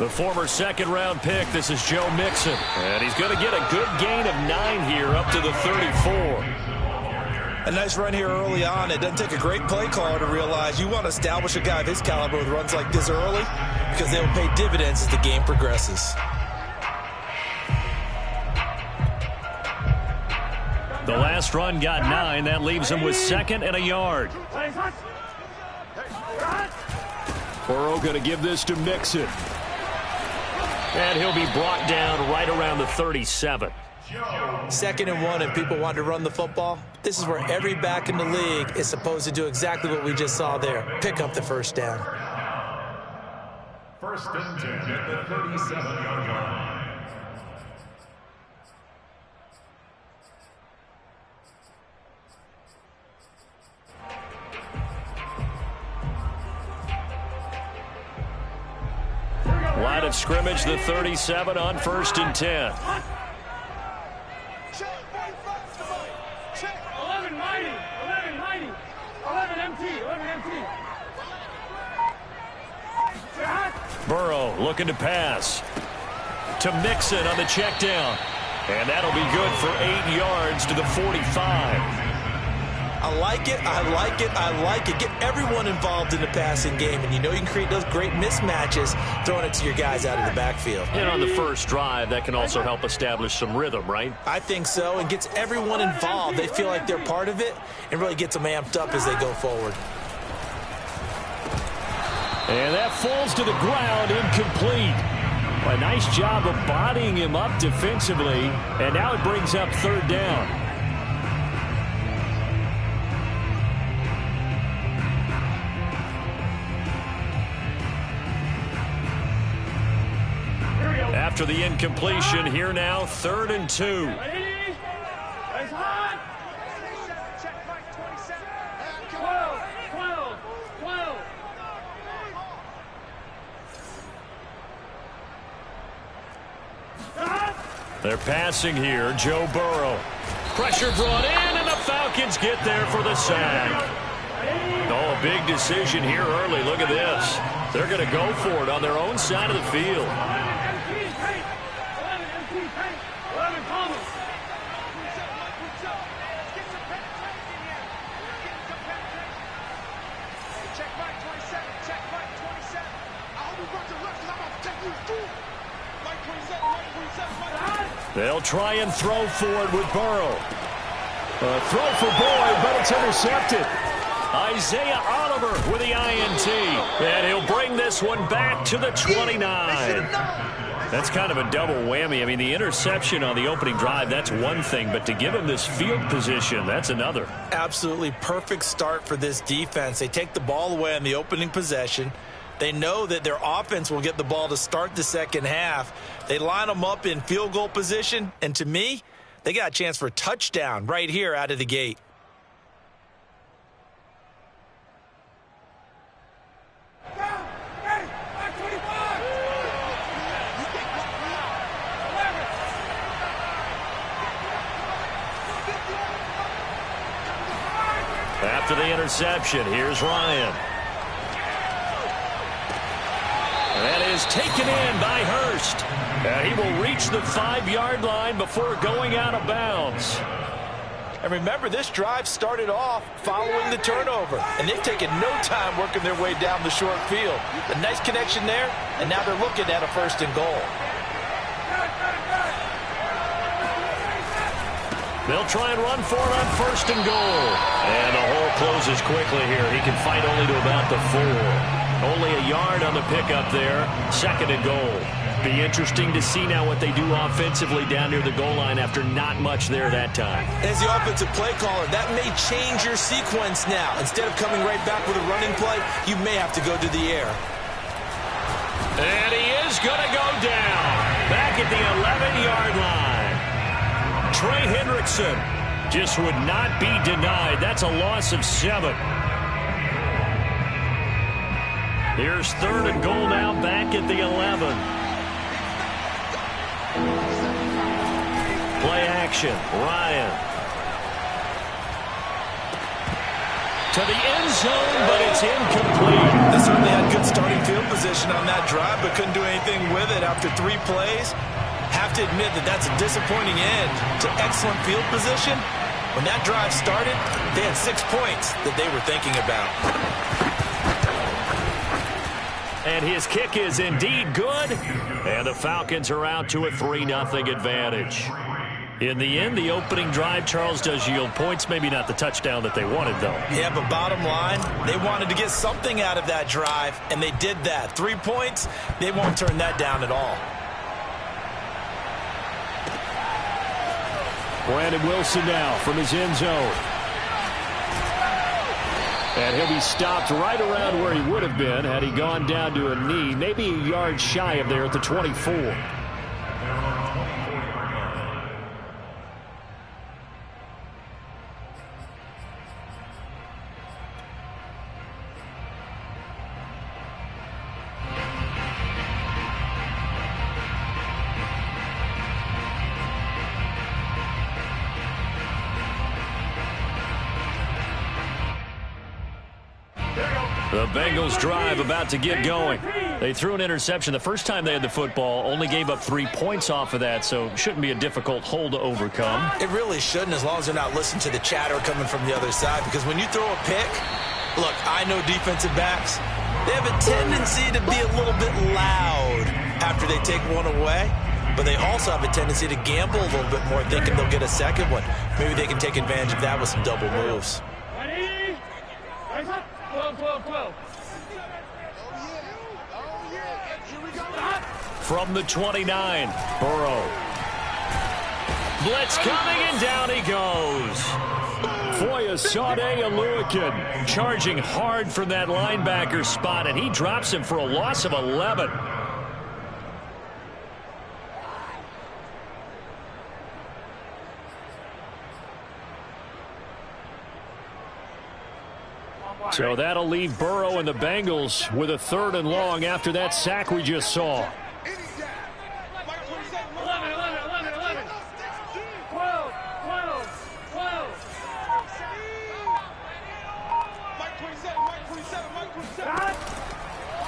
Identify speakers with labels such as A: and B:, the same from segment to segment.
A: The former second-round pick, this is Joe Mixon. And he's going to get a good gain of 9 here up to the 34.
B: A nice run here early on. It doesn't take a great play caller to realize you want to establish a guy of his caliber with runs like this early because they will pay dividends as the game progresses.
A: The last run got 9. That leaves him with 2nd and a yard. Burrow going to give this to Mixon. And he'll be brought down right around the 37.
B: 2nd and 1, and people want to run the football. This is where every back in the league is supposed to do exactly what we just saw there. Pick up the first down.
C: 1st and 10 at the 37-yard line.
A: Line of scrimmage, the 37 on 1st and 10.
D: 11 empty.
A: Burrow looking to pass. To Mixon on the check down. And that'll be good for 8 yards to the 45.
B: I like it. Get everyone involved in the passing game, and you know you can create those great mismatches throwing it to your guys out of the backfield.
A: And on the first drive, that can also help establish some rhythm, right?
B: I think so, and gets everyone involved. They feel like they're part of it and really gets them amped up as they go forward.
A: And that falls to the ground, incomplete. A nice job of bodying him up defensively, and now it brings up 3rd down. After the incompletion, here now, 3rd and 2. They're passing here, Joe Burrow. Pressure brought in, and the Falcons get there for the sack. Oh, a big decision here early. Look at this. They're going to go for it on their own side of the field. They'll try and throw for it with Burrow. Throw for Boyd, but it's intercepted. Isaiah Oliver with the INT. And he'll bring this one back to the 29. That's kind of a double whammy. I mean, the interception on the opening drive, that's one thing. But to give him this field position, that's another.
B: Absolutely perfect start for this defense. They take the ball away on the opening possession. They know that their offense will get the ball to start the second half. They line them up in field goal position, and to me, they got a chance for a touchdown right here out of the gate.
A: After the interception, here's Ryan. That is taken in by Hurst. And he will reach the 5-yard line before going out of bounds.
B: And remember, this drive started off following the turnover. And they've taken no time working their way down the short field. A nice connection there, and now they're looking at a 1st and goal.
A: They'll try and run for it on 1st and goal. And the hole closes quickly here. He can fight only to about the 4. Only a yard on the pickup there. 2nd and goal. Be interesting to see now what they do offensively down near the goal line after not much there that time.
B: As the offensive play caller, that may change your sequence now. Instead of coming right back with a running play, you may have to go to the air.
A: And he is going to go down. Back at the 11-yard line. Trey Hendrickson just would not be denied. That's a loss of 7. Here's 3rd and goal now, back at the 11. Play action, Ryan. To the end zone, but it's incomplete.
B: They certainly had good starting field position on that drive, but couldn't do anything with after 3 plays. Have to admit that that's a disappointing end to excellent field position. When that drive started, they had 6 points that they were thinking about.
A: And his kick is indeed good. And the Falcons are out to a 3-0 advantage. In the end, the opening drive, Charles, does yield points. Maybe not the touchdown that they wanted, though.
B: Yeah, but bottom line, they wanted to get something out of that drive, and they did that. 3 points, they won't turn that down at all.
A: Brandon Wilson now from his end zone. And he'll be stopped right around where he would have been had he gone down to a knee, maybe a yard shy of there at the 24. The Bengals drive about to get going. They threw an interception the first time they had the football, only gave up 3 points off of that, so shouldn't be a difficult hole to overcome.
B: It really shouldn't, as long as they're not listening to the chatter coming from the other side, because when you throw a pick, look, I know defensive backs, they have a tendency to be a little bit loud after they take one away, but they also have a tendency to gamble a little bit more, thinking they'll get a second one. Maybe they can take advantage of that with some double moves.
D: Ready? Rise up. 12.
A: From the 29, Burrow. Blitz coming, and down he goes. Foyesade Oluokun charging hard from that linebacker spot, and he drops him for a loss of 11. So that'll leave Burrow and the Bengals with a 3rd and long after that sack we just saw.
D: 11. 12.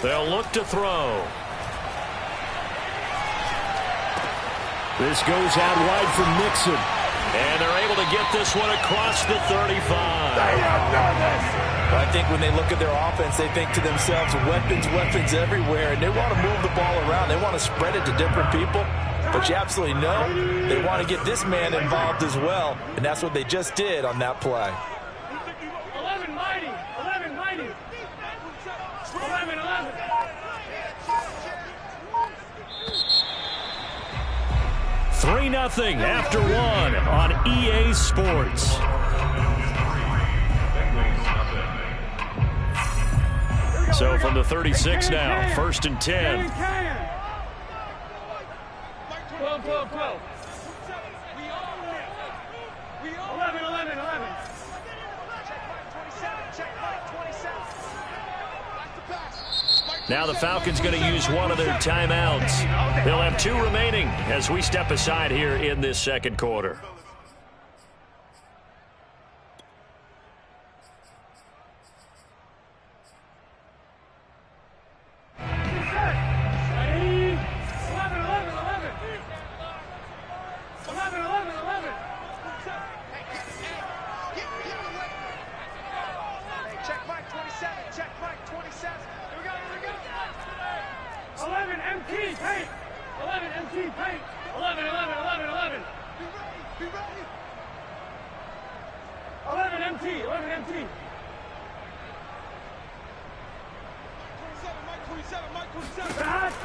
D: They'll
A: look to throw. This goes out wide from Nixon. And they're able to get this one across the 35.
B: I think when they look at their offense, they think to themselves, weapons everywhere, and they want to move the ball around. They want to spread it to different people, but you absolutely know they want to get this man involved as well, and that's what they just did on that play.
D: 11 mighty.
A: 3-0 after 1 on EA Sports. So from the 36 now, 1st and 10.
D: 12. 11.
A: Now the Falcons going to use one of their timeouts. They'll have 2 remaining as we step aside here in this second quarter.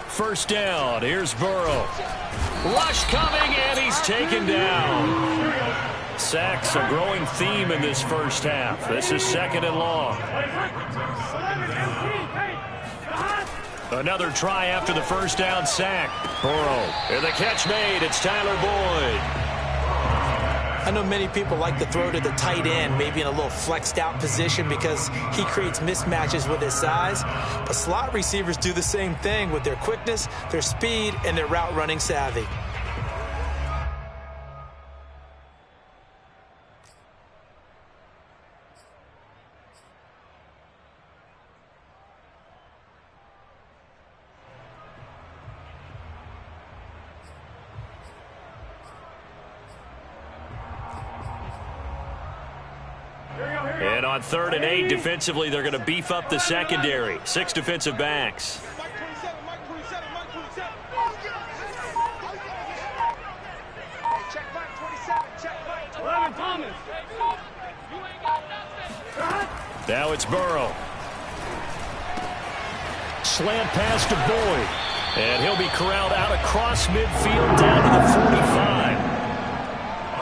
A: First down, here's Burrow. Rush coming, and he's taken down. Sacks a growing theme in this first half. This is 2nd and long. Another try after the first down sack. Burrow, and the catch made. It's Tyler Boyd.
B: I know many people like to throw to the tight end, maybe in a little flexed out position because he creates mismatches with his size. But slot receivers do the same thing with their quickness, their speed, and their route running savvy.
A: On 3rd and 8, defensively, they're going to beef up the secondary. 6 defensive backs. Now it's Burrow. Slant pass to Boyd. And he'll be corralled out across midfield down to the 45.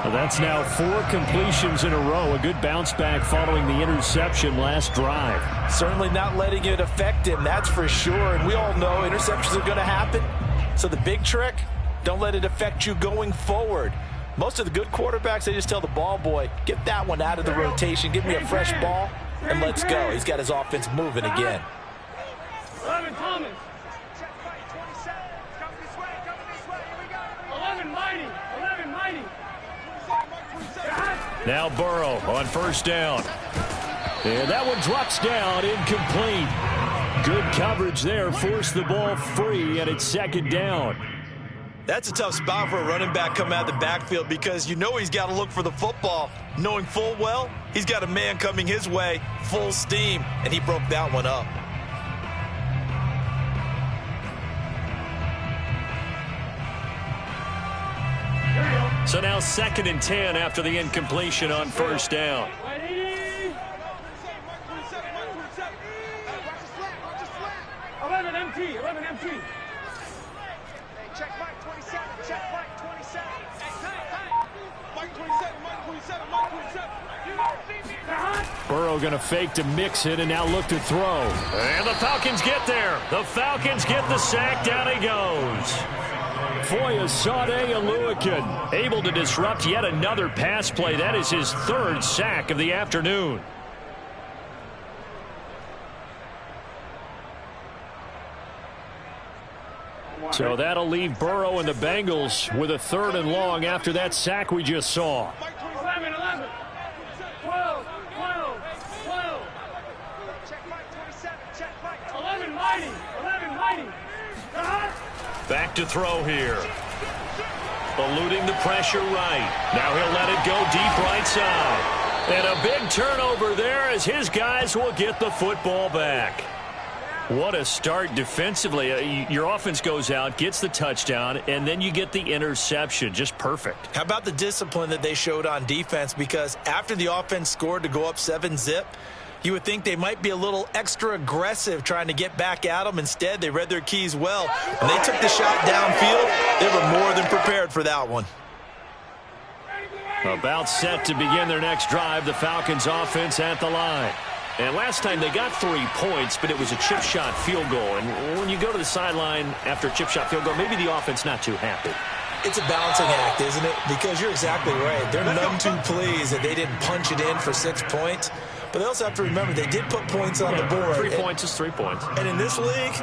A: Well, that's now 4 completions in a row. A good bounce back following the interception last drive.
B: Certainly not letting it affect him, that's for sure. And we all know interceptions are going to happen. So the big trick, don't let it affect you going forward. Most of the good quarterbacks, they just tell the ball boy, get that one out of the rotation, give me a fresh ball, and let's go. He's got his offense moving again.
D: 11 Thomas. 11 Mighty. 11 Mighty.
A: Now Burrow on 1st down. And that one drops down, incomplete. Good coverage there, forced the ball free, and it's 2nd down.
B: That's a tough spot for a running back coming out of the backfield because you know he's got to look for the football, knowing full well he's got a man coming his way, full steam, and he broke that one up.
A: So now 2nd and 10 after the incompletion on 1st down.
D: 11 MT. 11 MT.
E: Check Mike 27. Check Mike 27. Mike 27. Mike 27. Mike 27.
A: Burrow going to fake to mix it and now look to throw. And the Falcons get there. The Falcons get the sack. Down he goes. Foyesade Oluokun able to disrupt yet another pass play. That is his 3rd sack of the afternoon. So that'll leave Burrow and the Bengals with a 3rd and long after that sack we just saw.
D: 11, 11. 12, 12, 12.
E: Check Mike 27. Check Mike
D: 11 Mighty. 11 Mighty.
A: Back to throw here. Eluding the pressure right. Now he'll let it go deep right side. And a big turnover there as his guys will get the football back. What a start defensively. Your offense goes out, gets the touchdown, and then you get the interception. Just perfect.
B: How about the discipline that they showed on defense? Because after the offense scored to go up 7-zip, you would think they might be a little extra aggressive trying to get back at them. Instead, they read their keys well, and they took the shot downfield. They were more than prepared for that one.
A: About set to begin their next drive, the Falcons offense at the line. And last time they got 3 points, but it was a chip shot field goal. And when you go to the sideline after a chip shot field goal, maybe the offense not too happy.
B: It's a balancing act, isn't it? Because you're exactly right. They're none too pleased that they didn't punch it in for 6 points. But they also have to remember they did put points on the board.
A: 3 points is 3 points.
B: And in this league,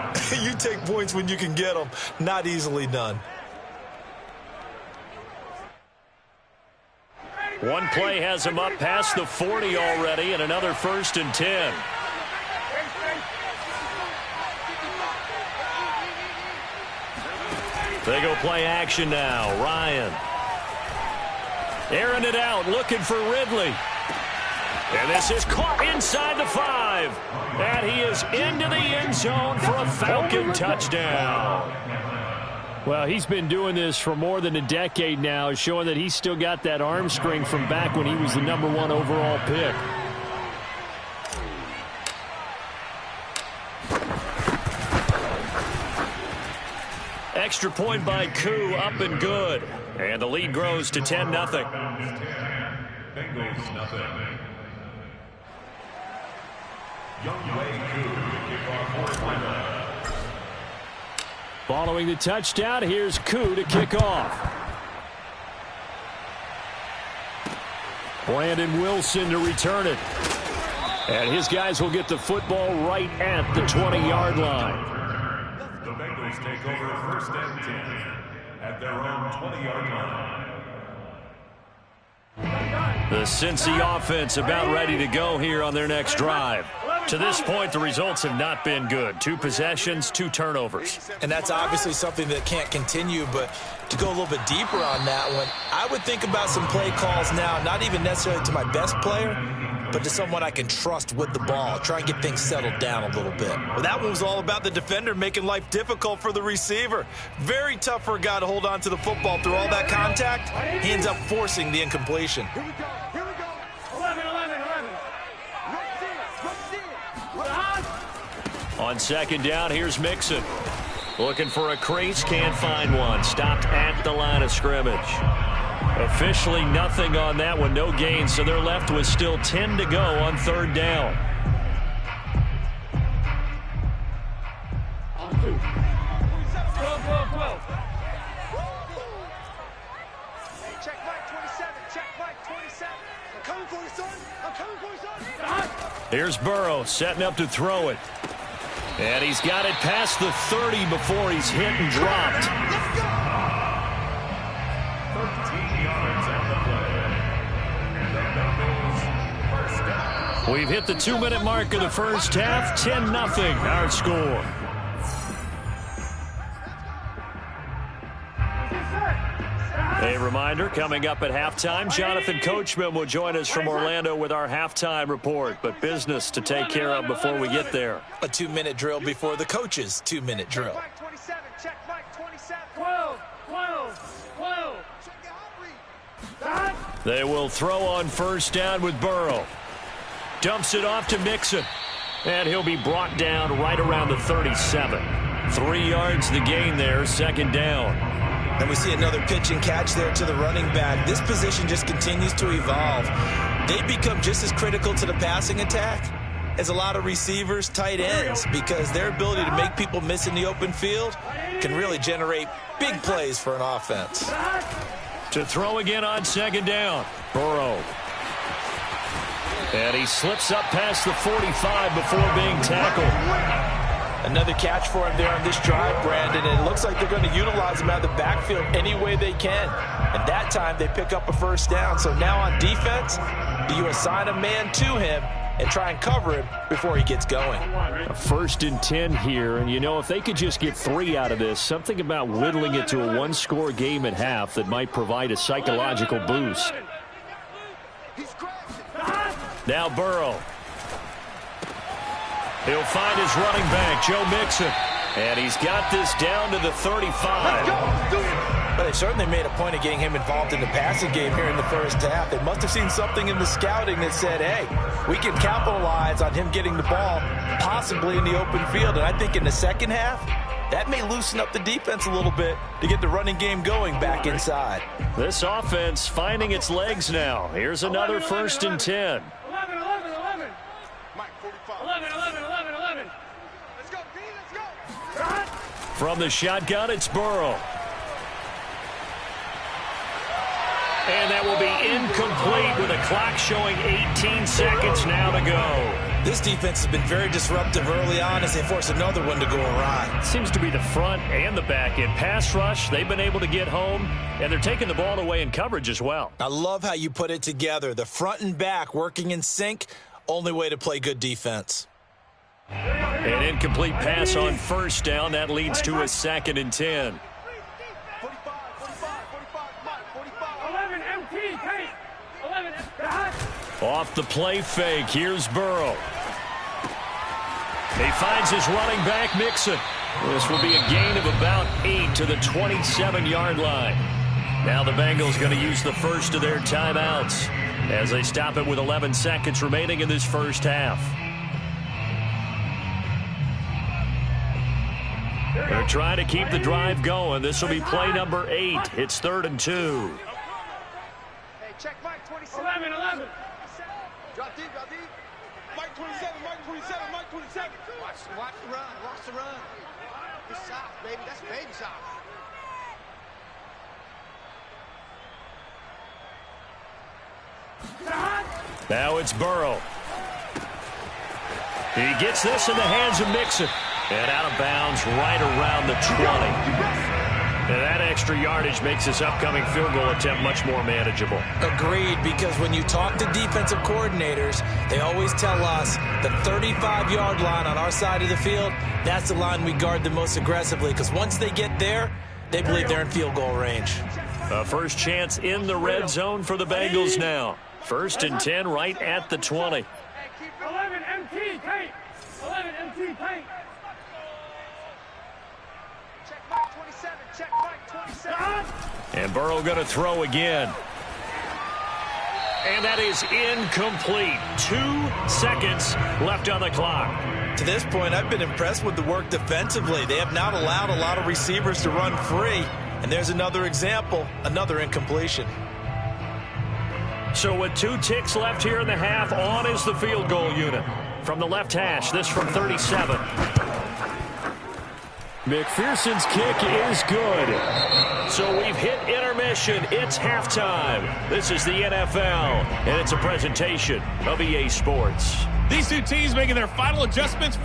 B: you take points when you can get them. Not easily done.
A: One play has him up past the 40 already, and another 1st and 10. They go play action now. Ryan. Airing it out, looking for Ridley. And this is caught inside the 5. And he is into the end zone for a Falcon touchdown. Well, he's been doing this for more than a decade now, showing that he's still got that arm strength from back when he was the #1 overall pick. Extra point by Koo, up and good. And the lead grows to 10-0.
C: Bengals nothing. Younghoe Koo, kickoff for Atlanta.
A: Following the touchdown, here's Koo to kick off. Brandon Wilson to return it. And his guys will get the football right at the 20-yard line.
C: The Bengals take over 1st and 10 at their own 20-yard line.
A: The Cincy offense about ready to go here on their next drive. To this point, the results have not been good. 2 possessions, 2 turnovers.
B: And that's obviously something that can't continue, but to go a little bit deeper on that one, I would think about some play calls now, not even necessarily to my best player, but to someone I can trust with the ball. Try and get things settled down a little bit. Well, that one was all about the defender making life difficult for the receiver. Very tough for a guy to hold on to the football through all that contact. He ends up forcing the incompletion.
E: Here we go. Here we go.
D: 11, 11, 11.
A: On second down, here's Mixon. Looking for a crease, can't find one. Stopped at the line of scrimmage. Officially nothing on that one, no gain, so they're left with still 10 to go on third down.
D: On 2. 12, 12, 12.
E: Hey, check Mike 27. Check Mike 27. I'm coming for you, son. I'm coming for you, son.
A: Here's Burrow setting up to throw it. And he's got it past the 30 before he's hit and dropped.
E: Let's go.
C: 13 yards on the play. And the Bengals first down.
A: We've hit the 2-minute mark of the first half. 10-0 our score. A reminder, coming up at halftime, Jonathan Coachman will join us from Orlando with our halftime report, but business to take care of before we get there.
B: A 2-minute drill before the coach's 2-minute drill.
E: Mike 27. Check Mike 27.
D: 12, 12, 12.
A: They will throw on first down with Burrow. Dumps it off to Mixon. And he'll be brought down right around the 37. 3 yards the gain there, second down.
B: And we see another pitch and catch there to the running back. This position just continues to evolve. They become just as critical to the passing attack as a lot of receivers, tight ends, because their ability to make people miss in the open field can really generate big plays for an offense.
A: To throw again on second down, Burrow. And he slips up past the 45 before being tackled.
B: Another catch for him there on this drive, Brandon, and it looks like they're going to utilize him out of the backfield any way they can. And that time they pick up a first down. So now on defense, do you assign a man to him and try and cover him before he gets going?
A: A 1st and 10 here, and you know, if they could just get 3 out of this, something about whittling it to a 1-score game at half that might provide a psychological boost. Now Burrow. He'll find his running back, Joe Mixon. And he's got this down to the 35.
B: But they certainly made a point of getting him involved in the passing game here in the first half. They must have seen something in the scouting that said, hey, we can capitalize on him getting the ball possibly in the open field. And I think in the second half, that may loosen up the defense a little bit to get the running game going back inside.
A: This offense finding its legs now. Here's another 1st and 10.
D: 11, 11, 11.
E: Mike 45.
D: 11, 11, 11, 11.
E: Let's go, B. Let's go.
A: From the shotgun, it's Burrow. And that will be incomplete with a clock showing 18 seconds now to go.
B: This defense has been very disruptive early on as they force another one to go awry.
A: Seems to be the front and the back end. Pass rush, they've been able to get home, and they're taking the ball away in coverage as well.
B: I love how you put it together. The front and back working in sync, only way to play good defense.
A: An incomplete pass on first down. That leads to a 2nd and 10.
E: 45, 45, 45, Mike 45.
D: 11, MT, Kate. 11,
A: Off the play fake, here's Burrow. He finds his running back, Mixon. This will be a gain of about 8 to the 27-yard line. Now the Bengals going to use the first of their timeouts as they stop it with 11 seconds remaining in this first half. They're trying to keep the drive going. This will be play number 8. It's 3rd and 2.
E: Hey, check Mike 27.
D: 11, 11.
E: Drop deep, drop deep. Mike 27, Mike 27, Mike 27. Watch the run, watch the run. Good shot, baby. That's baby shot.
A: Now it's Burrow. He gets this in the hands of Mixon. And out of bounds right around the 20. And that extra yardage makes this upcoming field goal attempt much more manageable.
B: Agreed, because when you talk to defensive coordinators, they always tell us the 35-yard line on our side of the field, that's the line we guard the most aggressively, because once they get there, they believe they're in field goal range.
A: A first chance in the red zone for the Bengals now. First and 10 right at the 20.
D: 11 MT, paint. 11 MT, paint.
E: Check Mike 27. Check Mike 27.
A: And Burrow going to throw again. And that is incomplete. 2 seconds left on the clock.
B: To this point, I've been impressed with the work defensively. They have not allowed a lot of receivers to run free. And there's another example, another incompletion.
A: So with 2 ticks left here in the half, on is the field goal unit. From the left hash, this from 37. McPherson's kick is good. So we've hit intermission. It's halftime. This is the NFL, and it's a presentation of EA Sports.
F: These two teams making their final adjustments